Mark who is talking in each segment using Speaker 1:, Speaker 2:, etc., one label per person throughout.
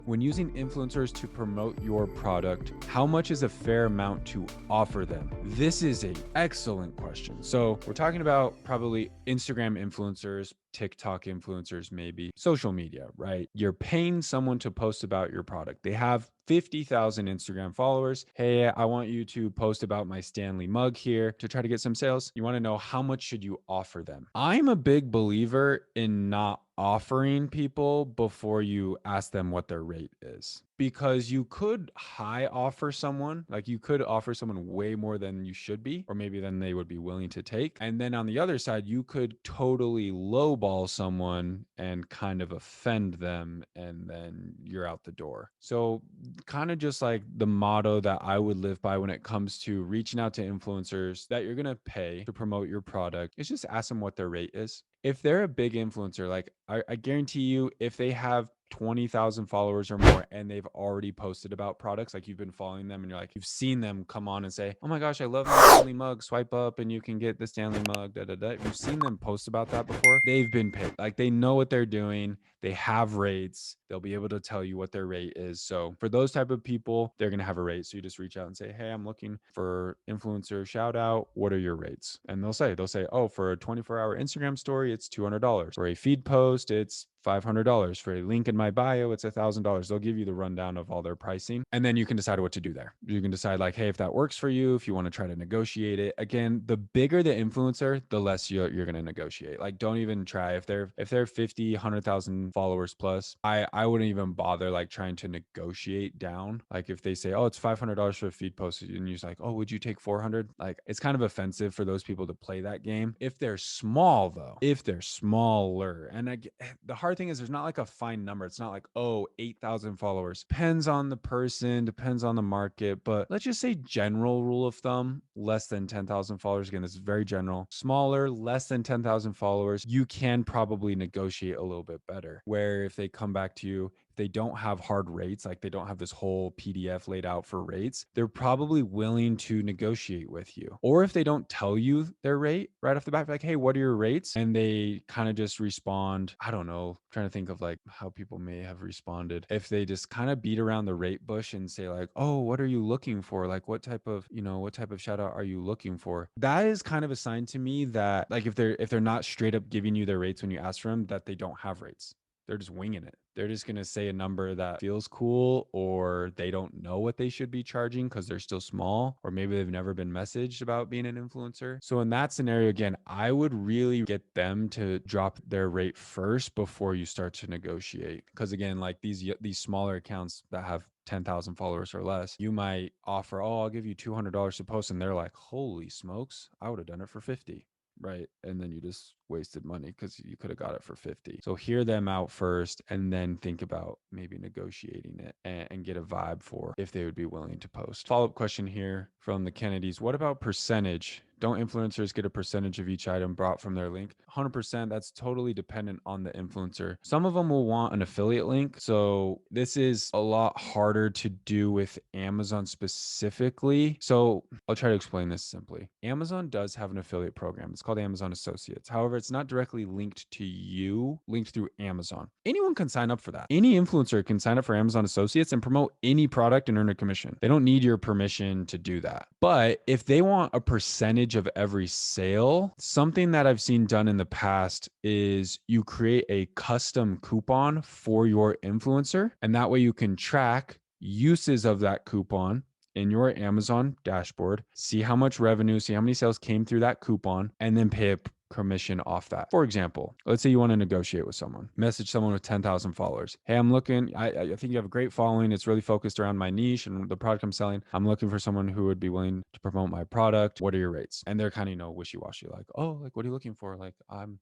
Speaker 1: When using influencers to promote your product, how much is a fair amount to offer them? This is an excellent question. So we're talking about probably Instagram influencers, TikTok influencers, maybe social media, right? You're paying someone to post about your product. They have 50,000 Instagram followers. Hey, I want you to post about my Stanley mug here to try to get some sales. You want to know how much should you offer them? I'm a big believer in not offering people before you ask them what their rate is, because you could high offer someone, like you could offer someone way more than you should be, or maybe than they would be willing to take. And then on the other side, you could totally lowball someone and kind of offend them, and then you're out the door. So kind of just like the motto that I would live by when it comes to reaching out to influencers that you're going to pay to promote your product is just ask them what their rate is. If they're a big influencer, like I guarantee you, if they have 20,000 followers or more and they've already posted about products, like you've been following them and you're like, you've seen them come on and say, oh my gosh, I love my Stanley mug, swipe up and you can get the Stanley mug, da da da. If you've seen them post about that before, they've been paid. Like they know what they're doing. They have rates. They'll be able to tell you what their rate is. So for those type of people, they're going to have a rate. So you just reach out and say, hey, I'm looking for influencer shout out. What are your rates? And they'll say, oh, for a 24-hour Instagram story, it's $200. For a feed post, it's $500. For a link in my bio, it's $1,000. They'll give you the rundown of all their pricing. And then you can decide what to do there. You can decide like, hey, if that works for you, if you want to try to negotiate it. Again, the bigger the influencer, the less you're going to negotiate. Like don't even try. If they're 50, 100,000 followers plus, I wouldn't even bother like trying to negotiate down. Like if they say, oh, it's $500 for a feed post, and you're like, oh, would you take 400? Like it's kind of offensive for those people to play that game. If they're small though, if they're smaller, and the hard thing is there's not like a fine number. It's not like, oh, 8,000 followers. Depends on the person, depends on the market, but let's just say general rule of thumb, less than 10,000 followers. Again, this is very general. Smaller, less than 10,000 followers, you can probably negotiate a little bit better. Where if they come back to you, if they don't have hard rates, like they don't have this whole PDF laid out for rates, they're probably willing to negotiate with you. Or if they don't tell you their rate right off the bat, like, hey, what are your rates? And they kind of just respond, I don't know, trying to think of like how people may have responded. If they just kind of beat around the rate bush and say like, oh, what are you looking for? Like what type of, what type of shout out are you looking for? That is kind of a sign to me that like if they're not straight up giving you their rates when you ask for them, that they don't have rates. They're just winging it. They're just going to say a number that feels cool, or they don't know what they should be charging because they're still small, or maybe they've never been messaged about being an influencer. So in that scenario, again, I would really get them to drop their rate first before you start to negotiate. Because again, like these smaller accounts that have 10,000 followers or less, you might offer, oh, I'll give you $200 to post. And they're like, holy smokes, I would have done it for 50. Right. And then you just wasted money because you could have got it for 50. So hear them out first and then think about maybe negotiating it and get a vibe for if they would be willing to post. Follow-up question here from the Kennedys. What about percentage? Don't influencers get a percentage of each item brought from their link? 100%. That's totally dependent on the influencer. Some of them will want an affiliate link. So this is a lot harder to do with Amazon specifically. So I'll try to explain this simply. Amazon does have an affiliate program. It's called Amazon Associates. However, it's not directly linked to you, linked through Amazon. Anyone can sign up for that. Any influencer can sign up for Amazon Associates and promote any product and earn a commission. They don't need your permission to do that. But if they want a percentage of every sale, something that I've seen done in the past is you create a custom coupon for your influencer, and that way you can track uses of that coupon in your Amazon dashboard, see how much revenue, see how many sales came through that coupon, and then pay a commission off that. For example, let's say you want to negotiate with someone, message someone with 10,000 followers. Hey, I'm looking, I think you have a great following. It's really focused around my niche and the product I'm selling. I'm looking for someone who would be willing to promote my product. What are your rates? And they're kind of, wishy-washy, like, oh, like, what are you looking for? Like, I'm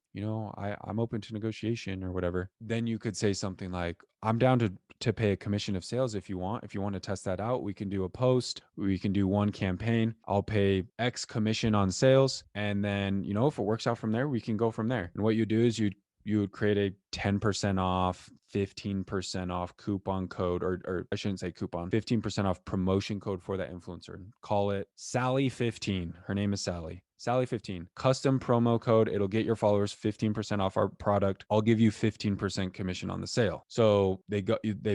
Speaker 1: open to negotiation or whatever. Then you could say something like, I'm down to pay a commission of sales if you want. If you want to test that out, we can do a post. We can do one campaign. I'll pay X commission on sales. And then, if it works out from there, we can go from there. And what you do is you would create a 10% off, 15% off coupon code, or I shouldn't say coupon, 15% off promotion code for that influencer. Call it Sally15. Her name is Sally. Sally15, custom promo code. It'll get your followers 15% off our product. I'll give you 15% commission on the sale. So they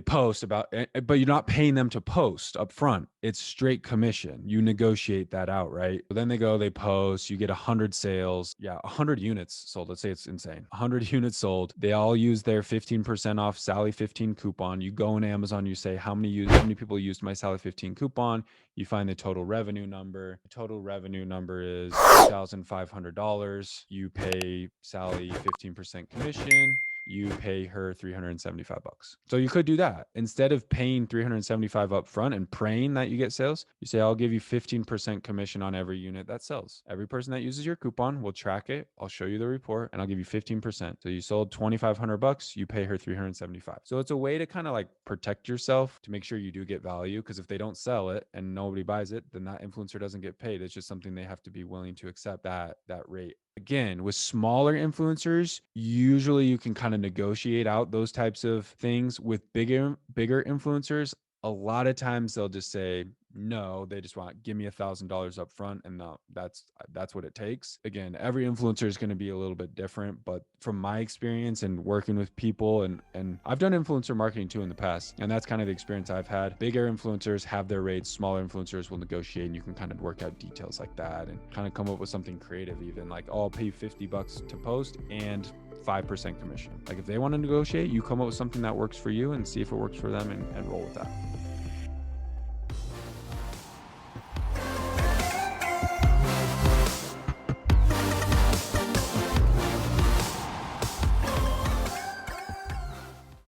Speaker 1: post about, but you're not paying them to post up front. It's straight commission. You negotiate that out, right? But then they post, you get 100 sales. Yeah, 100 units sold. Let's say it's insane. 100 units sold. They all use their 15% off Sally15 coupon. You go on Amazon, you say how many people used my Sally15 coupon. You find the total revenue number. The total revenue number is $2,500. You pay Sally 15% commission. You pay her $375. So you could do that. Instead of paying $375 up front and praying that you get sales, you say, I'll give you 15% commission on every unit that sells. Every person that uses your coupon, will track it. I'll show you the report and I'll give you 15%. So you sold $2,500, you pay her $375. So it's a way to kind of like protect yourself to make sure you do get value. Because if they don't sell it and nobody buys it, then that influencer doesn't get paid. It's just something they have to be willing to accept that rate. Again, with smaller influencers, usually you can kind of negotiate out those types of things. With bigger influencers, a lot of times they'll just say no. They just want, give me $1,000 up front, and no, that's what it takes. Again, every influencer is going to be a little bit different, but from my experience and working with people, and I've done influencer marketing too in the past, and that's kind of the experience I've had. Bigger influencers have their rates, smaller influencers will negotiate, and you can kind of work out details like that and kind of come up with something creative, even like, oh, I'll pay you $50 to post and 5% commission. Like if they want to negotiate, you come up with something that works for you and see if it works for them, and roll with that.